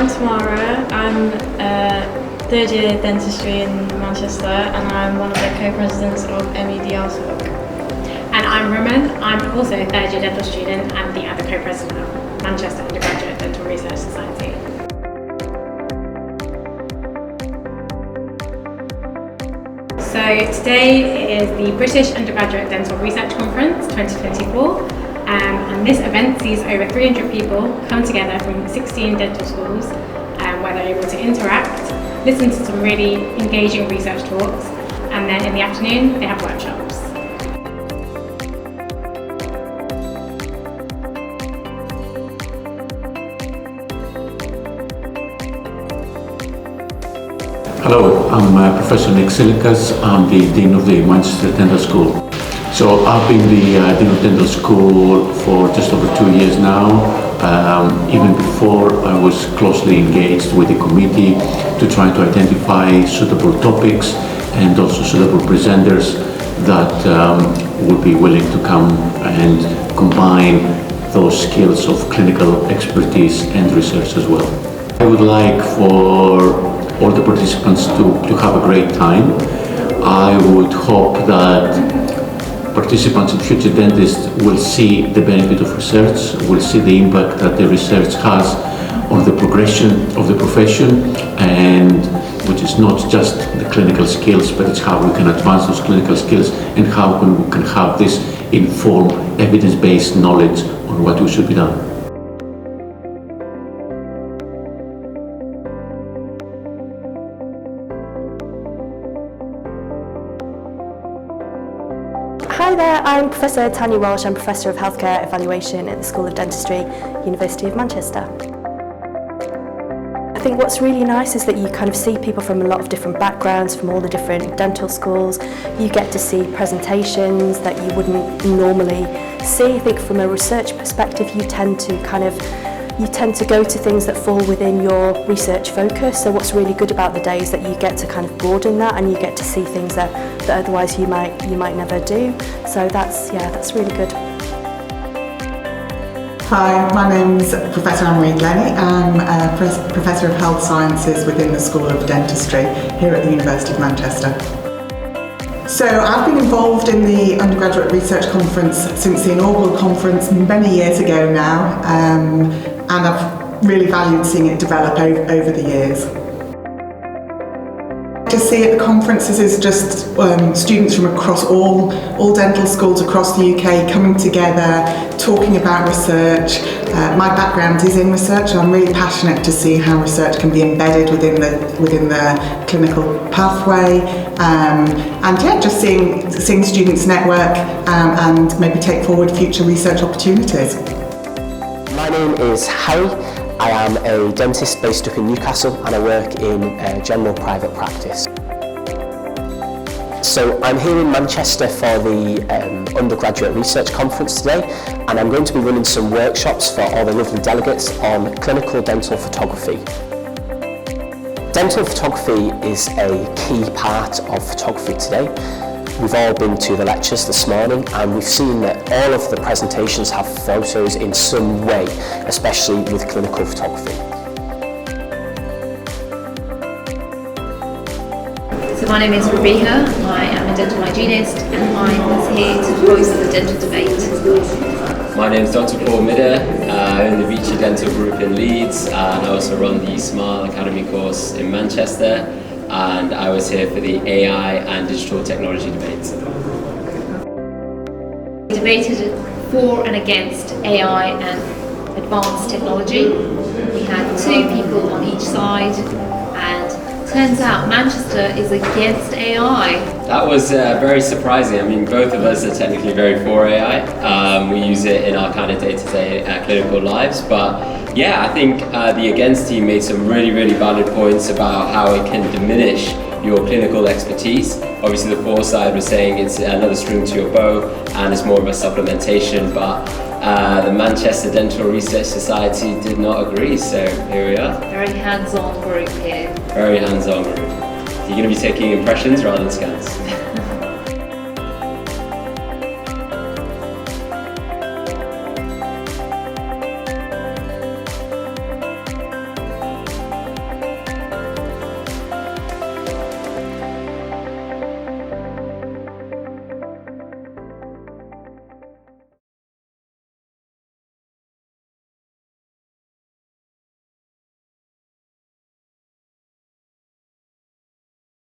I'm Tamara. I'm third year dentistry in Manchester and I'm one of the co-presidents of MEDR. And I'm Roman. I'm also a third year dental student and the other co-president of Manchester Undergraduate Dental Research Society. So today is the British Undergraduate Dental Research Conference 2024. And this event sees over 300 people come together from 16 dental schools where they're able to interact, listen to some really engaging research talks, and then in the afternoon they have workshops. Hello, I'm Professor Silikas. I'm the Dean of the Manchester Dental School. So I've been the Dean of Dental School for just over 2 years now. Even before, I was closely engaged with the committee to try to identify suitable topics and also suitable presenters that would be willing to come and combine those skills of clinical expertise and research as well. I would like for all the participants to have a great time. I would hope that participants and future dentists will see the benefit of research, will see the impact that the research has on the progression of the profession, and which is not just the clinical skills, but it's how we can advance those clinical skills and how we can have this informed, evidence-based knowledge on what we should be done. Hi there, I'm Professor Tanya Walsh. I'm Professor of Healthcare Evaluation at the School of Dentistry, University of Manchester. I think what's really nice is that you kind of see people from a lot of different backgrounds, from all the different dental schools. You get to see presentations that you wouldn't normally see. I think from a research perspective, you tend to go to things that fall within your research focus. So what's really good about the day is that you get to kind of broaden that and you get to see things that otherwise you might never do. So that's really good. Hi, my name's Professor Amar Lenny. I'm a Professor of Health Sciences within the School of Dentistry here at the University of Manchester. So I've been involved in the Undergraduate Research Conference since the inaugural conference many years ago now, and I've really valued seeing it develop over the years. To see at the conferences is just students from across all dental schools across the UK coming together, talking about research. My background is in research and I'm really passionate to see how research can be embedded within the clinical pathway, and just seeing students network and maybe take forward future research opportunities. My name is Harry. I am a dentist based up in Newcastle and I work in general private practice. So I'm here in Manchester for the Undergraduate Research Conference today, and I'm going to be running some workshops for all the lovely delegates on clinical dental photography. Dental photography is a key part of photography today. We've all been to the lectures this morning and we've seen that all of the presentations have photos in some way, especially with clinical photography. So my name is Rebecca, I am a dental hygienist and I was here to voice the dental debate. My name is Dr. Paul Midder, I'm in the Vichy Dental Group in Leeds and I also run the Smile Academy course in Manchester, and I was here for the AI and digital technology debate. We debated for and against AI and advanced technology. We had two people on each side and turns out Manchester is against AI. That was very surprising. I mean, both of us are technically very for AI. We use it in our kind of day-to-day clinical lives, but yeah, I think the against team made some really valid points about how it can diminish your clinical expertise. Obviously the for side was saying it's another string to your bow and it's more of a supplementation, but the Manchester Dental Research Society did not agree, so here we are. Very hands-on group here. Very hands-on group. You're going to be taking impressions rather than scans.